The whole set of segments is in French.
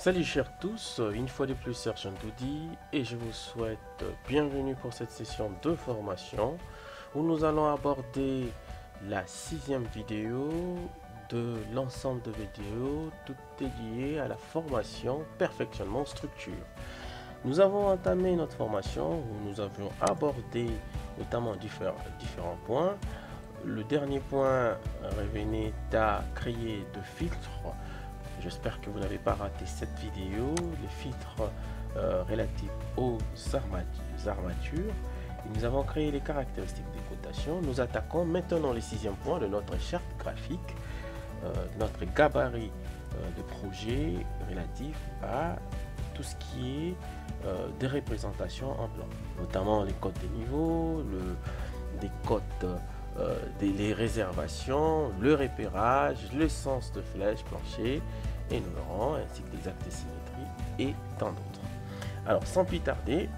Salut chers tous, une fois de plus Sergent Doudi et je vous souhaite bienvenue pour cette session de formation où nous allons aborder la 6e vidéo de l'ensemble de vidéos toutes dédiées à la formation perfectionnement structure. Nous avons entamé notre formation où nous avions abordé notamment différents points. Le dernier point revenait à créer de filtres. J'espère que vous n'avez pas raté cette vidéo, les filtres relatifs aux armatures. Et nous avons créé les caractéristiques des cotations. Nous attaquons maintenant le 6e point de notre charte graphique, notre gabarit de projet relatif à tout ce qui est des représentations en plan, notamment les codes des niveaux, des codes les réservations, le repérage, le sens de flèche, plancher et numéro, ainsi que les actes de symétrie et tant d'autres. Alors sans plus tarder,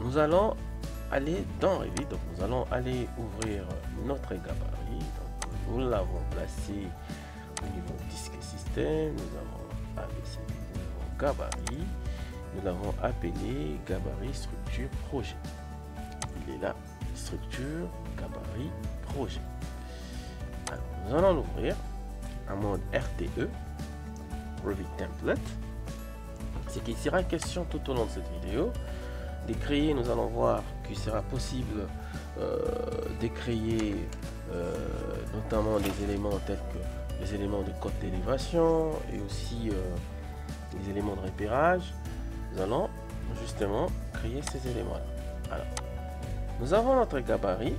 nous allons aller dans Revit. Donc nous allons aller ouvrir notre gabarit. Donc, nous l'avons placé au niveau disque système, nous avons abaissé le niveau gabarit, nous l'avons appelé gabarit structure projet. Il est là, structure gabarit projet. Alors, nous allons l'ouvrir en mode RTE, Revit Template. Ce qui sera question tout au long de cette vidéo de créer. Nous allons voir qu'il sera possible de créer notamment des éléments tels que les éléments de code d'élévation et aussi les éléments de repérage. Nous allons justement créer ces éléments là. Alors, nous avons notre gabarit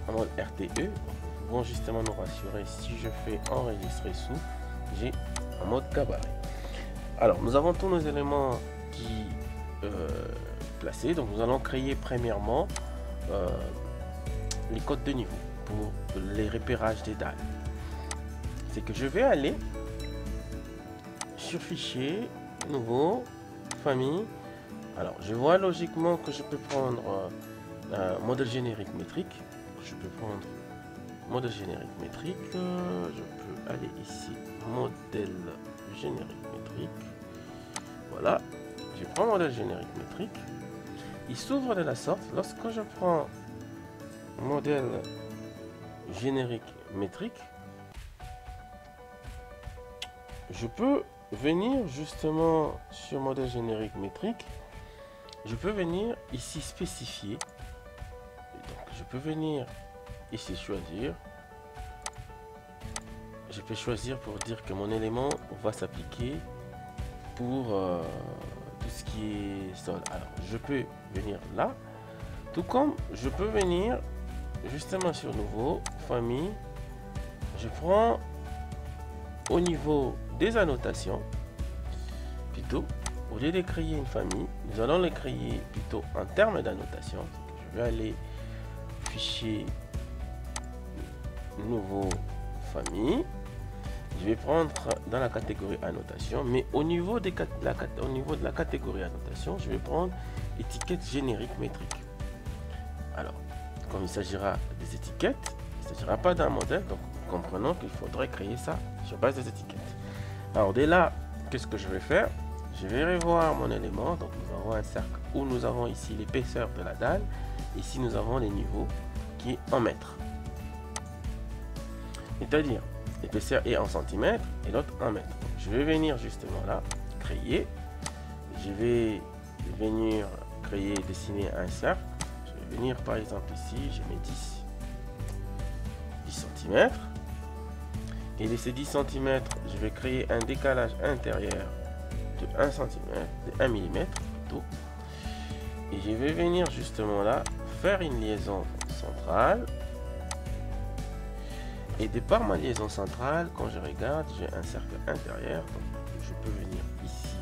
en mode RTE. Nous pouvons justement nous rassurer si je fais enregistrer sous, j'ai en mode gabarit. Alors, nous avons tous nos éléments qui placés. Donc, nous allons créer premièrement les codes de niveau pour les repérages des dalles. C'est que je vais aller sur fichier, nouveau, famille. Alors, je vois logiquement que je peux prendre modèle générique métrique. Je peux prendre modèle générique métrique. Je peux aller ici, modèle générique métrique. Voilà, je prends modèle générique métrique. Il s'ouvre de la sorte. Lorsque je prends modèle générique métrique, je peux venir justement sur modèle générique métrique. Je peux venir ici spécifier. Donc, je peux venir ici choisir. Je peux choisir pour dire que mon élément va s'appliquer pour tout ce qui est sol. Alors, je peux venir là. Tout comme je peux venir justement sur nouveau, famille. Je prends au niveau des annotations. Plutôt, au lieu de créer une famille, nous allons les créer plutôt en termes d'annotation. Je vais aller fichier nouveau famille. Je vais prendre dans la catégorie annotation, mais au niveau de la catégorie annotation, je vais prendre étiquette générique métrique. Alors, comme il s'agira des étiquettes, il ne s'agira pas d'un modèle, donc comprenons qu'il faudrait créer ça sur base des étiquettes. Alors, dès là, qu'est-ce que je vais faire? Je vais revoir mon élément. Donc, nous avons un cercle où nous avons ici l'épaisseur de la dalle. Ici, nous avons les niveaux qui est en mètres. C'est-à-dire, l'épaisseur est en centimètres et l'autre en mètres. Donc, je vais venir justement là, créer. Je vais venir créer, dessiner un cercle. Je vais venir par exemple ici, je mets 10 cm. Et de ces 10 cm, je vais créer un décalage intérieur de 1 cm, de 1 mm plutôt. Et je vais venir justement là, faire une liaison centrale. Et de par ma liaison centrale, quand je regarde, j'ai un cercle intérieur. Donc je peux venir ici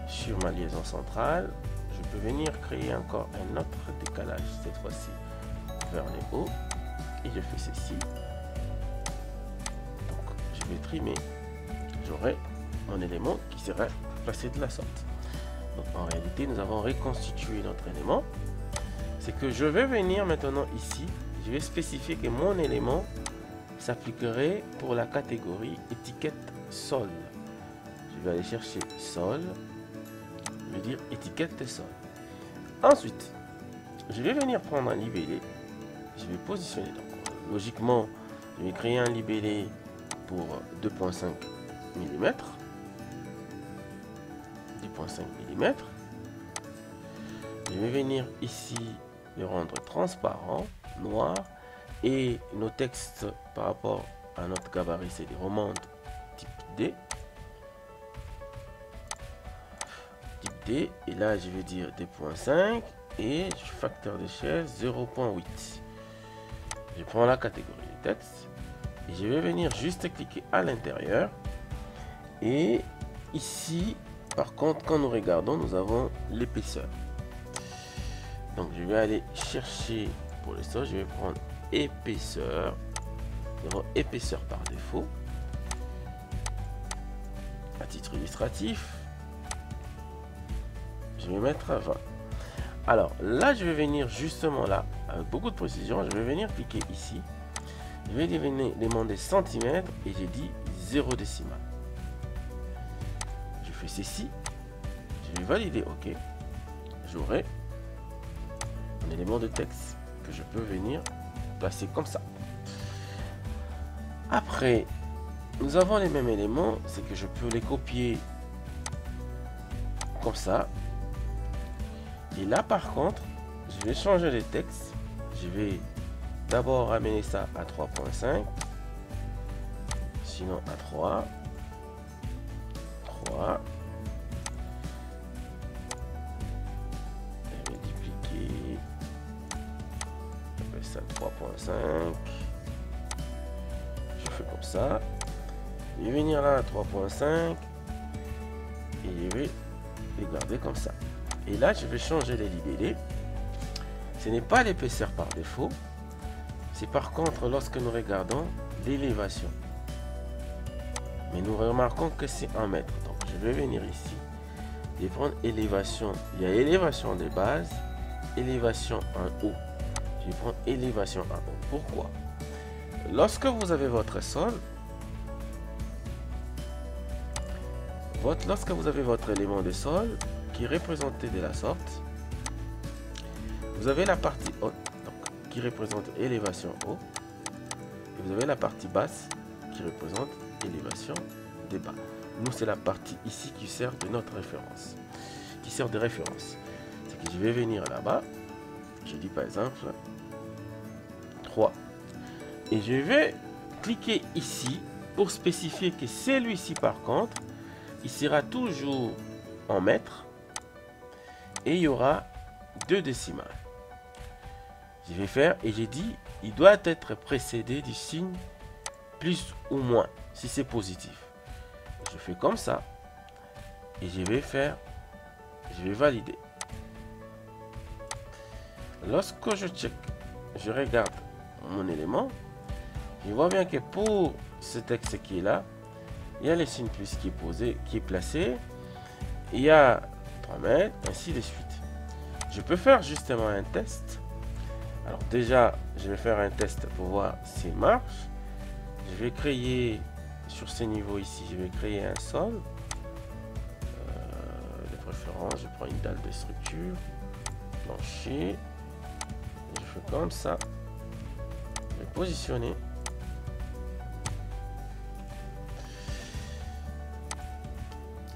sur ma liaison centrale. Je peux venir créer encore un autre décalage, cette fois-ci vers le haut. Et je fais ceci. Donc je vais trimer. J'aurai mon élément qui sera placé de la sorte. Donc en réalité, nous avons reconstitué notre élément. C'est que je vais venir maintenant ici. Je vais spécifier que mon élément s'appliquerait pour la catégorie étiquette sol. Je vais aller chercher sol, je vais dire étiquette de sol. Ensuite, je vais venir prendre un libellé, je vais positionner. Donc, logiquement, je vais créer un libellé pour 2.5 mm. 2.5 mm. Je vais venir ici le rendre transparent, noir, et nos textes par rapport à notre gabarit, c'est des romandes type D. Type D, et là je vais dire 2.5 et facteur d'échelle 0.8. Je prends la catégorie de texte et je vais venir juste cliquer à l'intérieur. Et ici, par contre, quand nous regardons, nous avons l'épaisseur. Donc je vais aller chercher pour le sol, je vais prendre épaisseur. Nous avons épaisseur par défaut. À titre illustratif, je vais mettre à 20. Alors là, je vais venir justement là, avec beaucoup de précision, je vais venir cliquer ici. Je vais demander centimètres et j'ai dit 0 décimal. Je fais ceci, je vais valider OK. J'aurai un élément de texte que je peux venir placer comme ça. Après, nous avons les mêmes éléments, c'est que je peux les copier comme ça. Et là par contre, je vais changer les textes. Je vais d'abord amener ça à 3.5, sinon à 3. Je vais dupliquer. Je fais ça 3.5. Je fais comme ça. Je vais venir là à 3.5 et je vais les garder comme ça. Et là, je vais changer les libellés. Ce n'est pas l'épaisseur par défaut. C'est par contre lorsque nous regardons l'élévation. Mais nous remarquons que c'est en mètres. Donc, je vais venir ici et prendre élévation. Il y a élévation de base, élévation en haut. Je vais prendre élévation en haut. Pourquoi? Lorsque vous avez votre sol, lorsque vous avez votre élément de sol qui est représenté de la sorte, vous avez la partie haute donc, qui représente élévation haut et vous avez la partie basse qui représente élévation des bas. Nous, c'est la partie ici qui sert de notre référence, qui sert de référence. C'est que je vais venir là-bas, je dis par exemple 3 et je vais cliquer ici pour spécifier que celui-ci par contre il sera toujours en mètres et il y aura 2 décimales. Je vais faire et j'ai dit il doit être précédé du signe plus ou moins si c'est positif. Je fais comme ça et je vais valider. Lorsque je check, je regarde mon élément, je vois bien que pour ce texte qui est là, il y a le signe plus qui est posé, qui est placé, il y a 3 mètres, ainsi de suite. Je peux faire justement un test. Alors déjà, je vais faire un test pour voir s'il marche. Je vais créer sur ce niveau ici, je vais créer un sol. De préférence, je prends une dalle de structure, plancher. Je fais comme ça. Je vais positionner.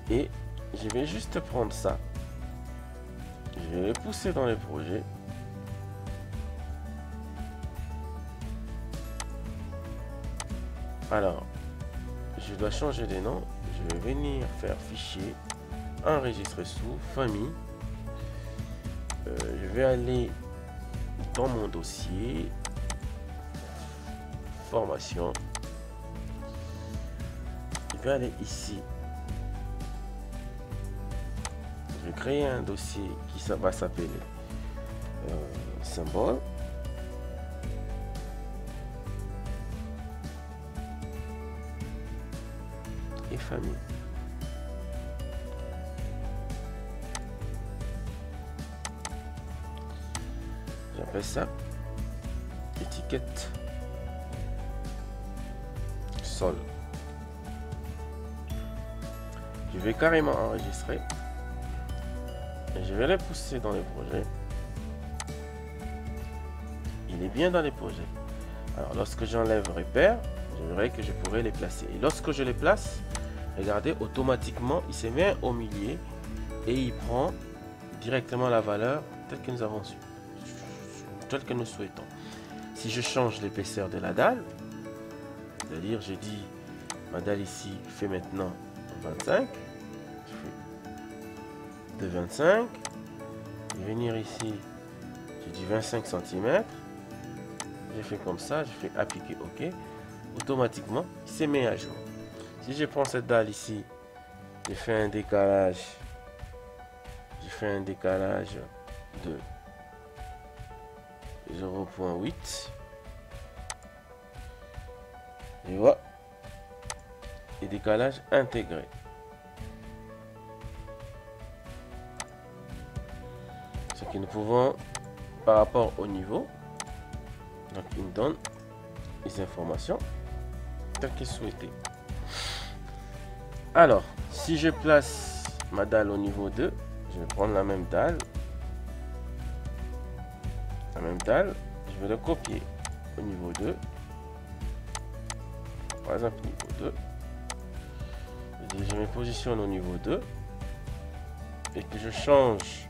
Et je vais juste prendre ça. Je vais le pousser dans le projet. Alors, je dois changer de nom. Je vais venir faire fichier, enregistrer sous, famille. Je vais aller dans mon dossier, formation. Je vais aller ici. Je vais créer un dossier qui va s'appeler symbole. Et famille. J'appelle ça étiquette sol. Je vais carrément enregistrer. Et je vais les pousser dans les projets. Il est bien dans les projets. Alors lorsque j'enlève repère, je verrai que je pourrai les placer. Et lorsque je les place, regardez, automatiquement, il se met au milieu et il prend directement la valeur telle que nous avons su, telle que nous souhaitons. Si je change l'épaisseur de la dalle, c'est-à-dire je dis ma dalle ici fait maintenant 25, je fais de 25, je vais venir ici, je dis 25 cm, je fais comme ça, je fais appliquer OK, automatiquement il se met à jour. Si je prends cette dalle ici, je fais un décalage, de 0.8, et voilà, et décalage intégré. Ce que nous pouvons par rapport au niveau, donc il me donne les informations telles que souhaité. Alors, si je place ma dalle au niveau 2, je vais prendre la même dalle, je vais le copier au niveau 2, par exemple niveau 2, je me positionne au niveau 2 et que je change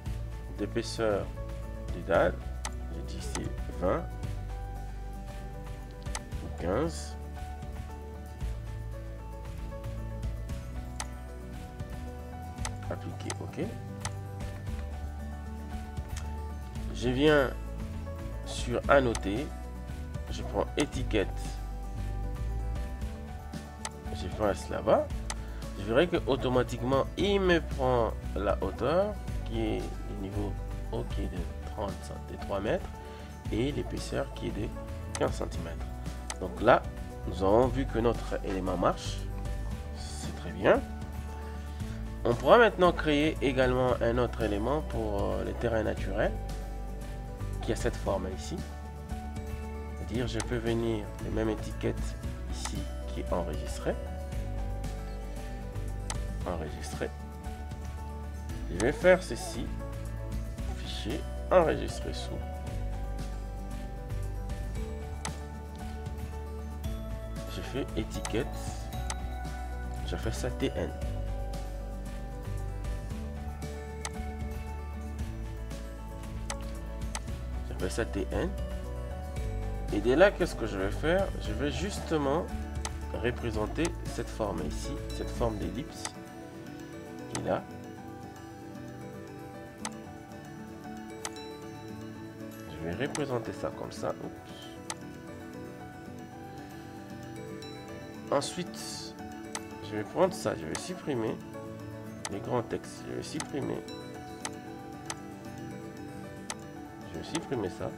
d'épaisseur des dalles, je dis c'est 20 ou 15. Appliquer OK. Je viens sur annoter, je prends étiquette, je passe là-bas, je verrai que automatiquement il me prend la hauteur qui est le niveau OK de 3 mètres et l'épaisseur qui est de 15 cm. Donc là nous avons vu que notre élément marche, c'est très bien. On pourra maintenant créer également un autre élément pour les terrains naturels qui a cette forme ici. C'est-à-dire je peux venir les mêmes étiquettes ici qui est enregistré. Je vais faire ceci, fichier enregistrer sous. Je fais étiquette, je fais ça TN. Ça TN, et dès là qu'est-ce que je vais faire, je vais justement représenter cette forme ici, cette forme d'ellipse qui est là. Je vais représenter ça comme ça. Oups. Ensuite je vais prendre ça, je vais supprimer les grands textes, je vais supprimer ça,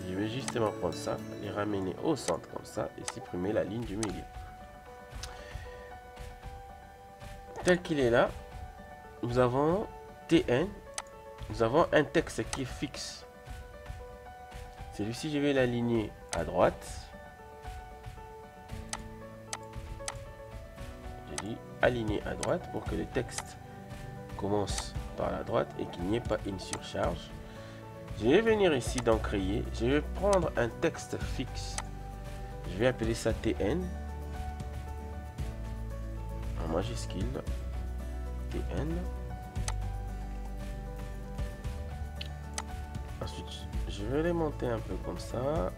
je vais justement prendre ça, les ramener au centre comme ça et supprimer la ligne du milieu. Tel qu'il est là, nous avons TN, nous avons un texte qui est fixe. Celui-ci, je vais l'aligner à droite. Je dis aligner à droite pour que le texte commence par la droite et qu'il n'y ait pas une surcharge. Je vais venir ici dans créer, je vais prendre un texte fixe, je vais appeler ça TN, en majuscule, TN. Ensuite, je vais les monter un peu comme ça,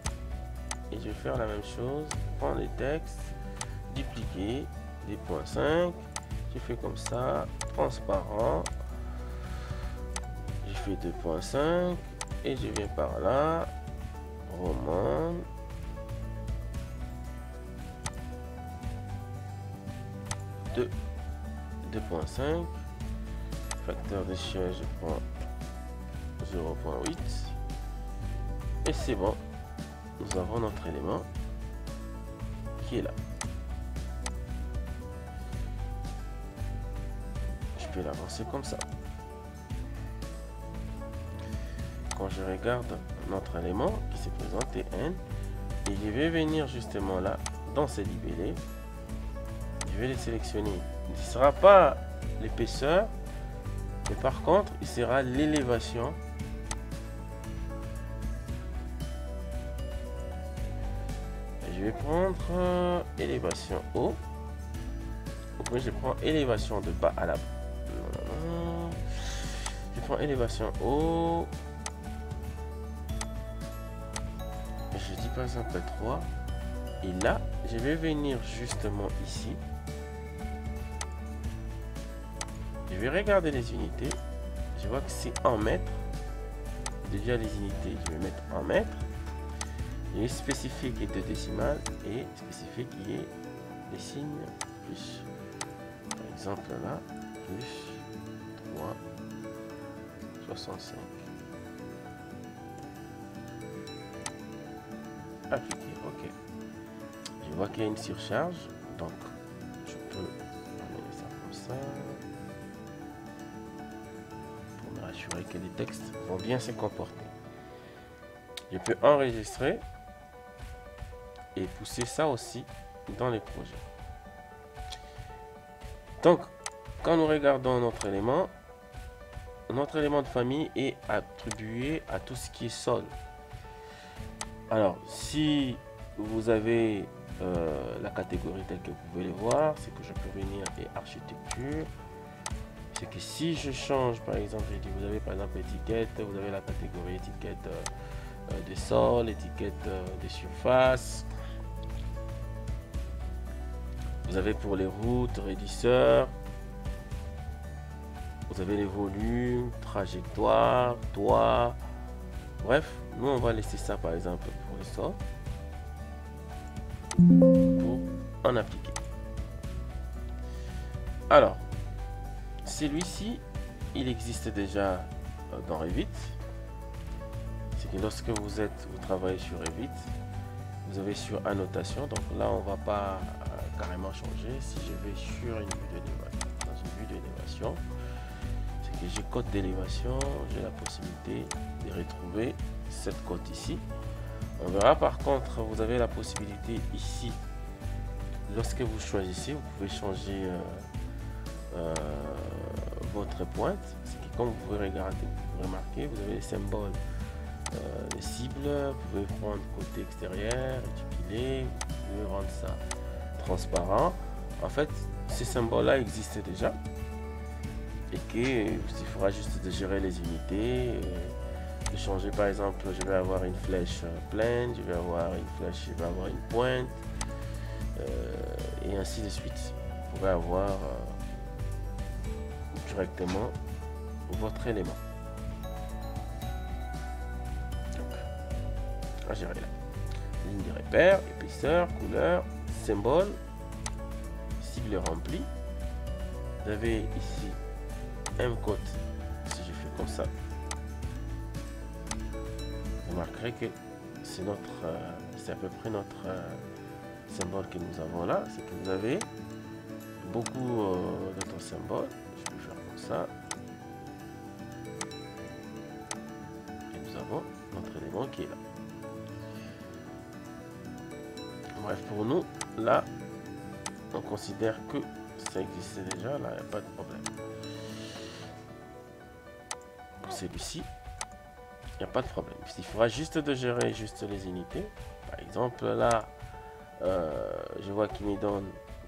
et je vais faire la même chose, prendre les textes, dupliquer, des points 5, je fais comme ça, transparent, je fais 2.5, et je viens par là, romande, de 2.5, facteur d'échelle, je prends 0.8, et c'est bon, nous avons notre élément qui est là. Je peux l'avancer comme ça. Quand je regarde notre élément qui s'est présenté N, et je vais venir justement là dans ces libellés, je vais les sélectionner ne sera pas l'épaisseur, mais par contre, il sera l'élévation. Je vais prendre élévation haut. Donc, je prends élévation de bas à la bas. Je prends élévation haut. Je dis par exemple 3. Et là, je vais venir justement ici. Je vais regarder les unités. Je vois que c'est en mètres. Déjà les unités, je vais mettre en mètres. Il est spécifié qui est de décimales et spécifié qui est des signes plus. Par exemple là, plus 3, 65. Appliquer, ok. Je vois qu'il y a une surcharge, donc je peux amener ça comme ça pour me rassurer que les textes vont bien se comporter. Je peux enregistrer et pousser ça aussi dans les projets. Donc, quand nous regardons notre élément de famille est attribué à tout ce qui est sol. Alors, si vous avez la catégorie telle que vous pouvez le voir, c'est que je peux venir et architecture. C'est que si je change, par exemple, je dis, vous avez par exemple étiquette, vous avez la catégorie étiquette des sols, étiquette des surfaces. Vous avez pour les routes, raidisseurs. Vous avez les volumes, trajectoire, toit. Bref, nous on va laisser ça par exemple pour les sols. Pour en appliquer. Alors, celui-ci, il existe déjà dans Revit. C'est que lorsque vous travaillez sur Revit, vous avez sur annotation. Donc là, on va pas carrément changer. Si je vais sur une vue d'élévation, dans une vue d'élévation, c'est que j'ai cote d'élévation, j'ai la possibilité de retrouver cette cote ici. On verra par contre, vous avez la possibilité ici, lorsque vous choisissez, vous pouvez changer votre pointe. C'est que comme vous pouvez remarquer, vous avez les symboles, les cibles, vous pouvez prendre côté extérieur, étiqueter, vous pouvez rendre ça transparent. En fait, ces symboles là existent déjà et qu'il faudra juste de gérer les unités, de changer. Par exemple, je vais avoir une flèche pleine, je vais avoir une flèche, je vais avoir une pointe et ainsi de suite. Vous pourrez avoir directement votre élément. Donc, à gérer là. Ligne de repère, épaisseur, couleur, symbole, cible remplie. Vous avez ici un code. Si je fais comme ça, vous remarquerez que c'est c'est à peu près notre symbole que nous avons là. C'est que vous avez beaucoup d'autres symboles. Je vais faire comme ça. Et nous avons notre élément qui est là. Bref, pour nous, là, on considère que ça existait déjà. Là, il n'y a pas de problème. Pour celui-ci, il n'y a pas de problème. Il faudra juste de gérer juste les unités. Par exemple, là, je vois qu'il me donne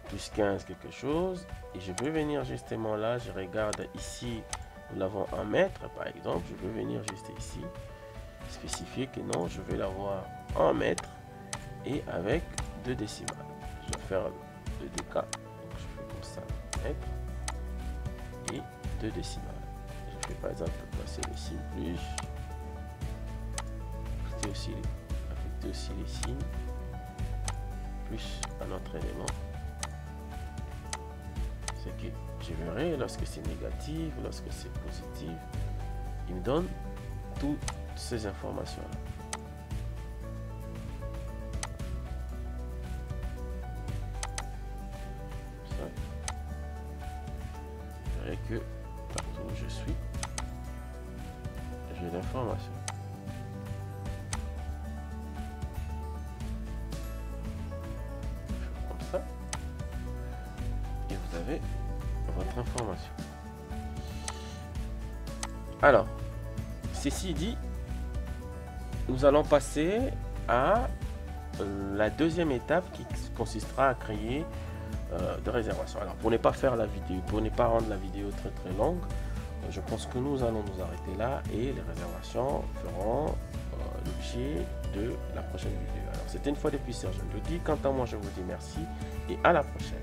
plus 15 quelque chose. Et je peux venir justement là, je regarde ici, nous l'avons en mètres, par exemple. Je peux venir juste ici, spécifier que non, je vais l'avoir en mètres et avec 2 décimales. Je vais faire le DK. Donc je fais comme ça, mètres et 2 décimales. Je fais par exemple passer le signe plus. Affecter aussi les signes plus à notre élément. C'est que je verrai lorsque c'est négatif, lorsque c'est positif, il me donne toutes ces informations là. Je verrai que partout où je suis, j'ai l'information. Et vous avez votre information. Alors, ceci dit, nous allons passer à la deuxième étape qui consistera à créer de réservation. Alors, pour ne pas faire la vidéo, pour ne pas rendre la vidéo très longue, je pense que nous allons nous arrêter là et les réservations feront l'objet de la prochaine vidéo. Alors, c'était une fois de plus Sergent Doudi. Quant à moi, je vous dis merci et à la prochaine.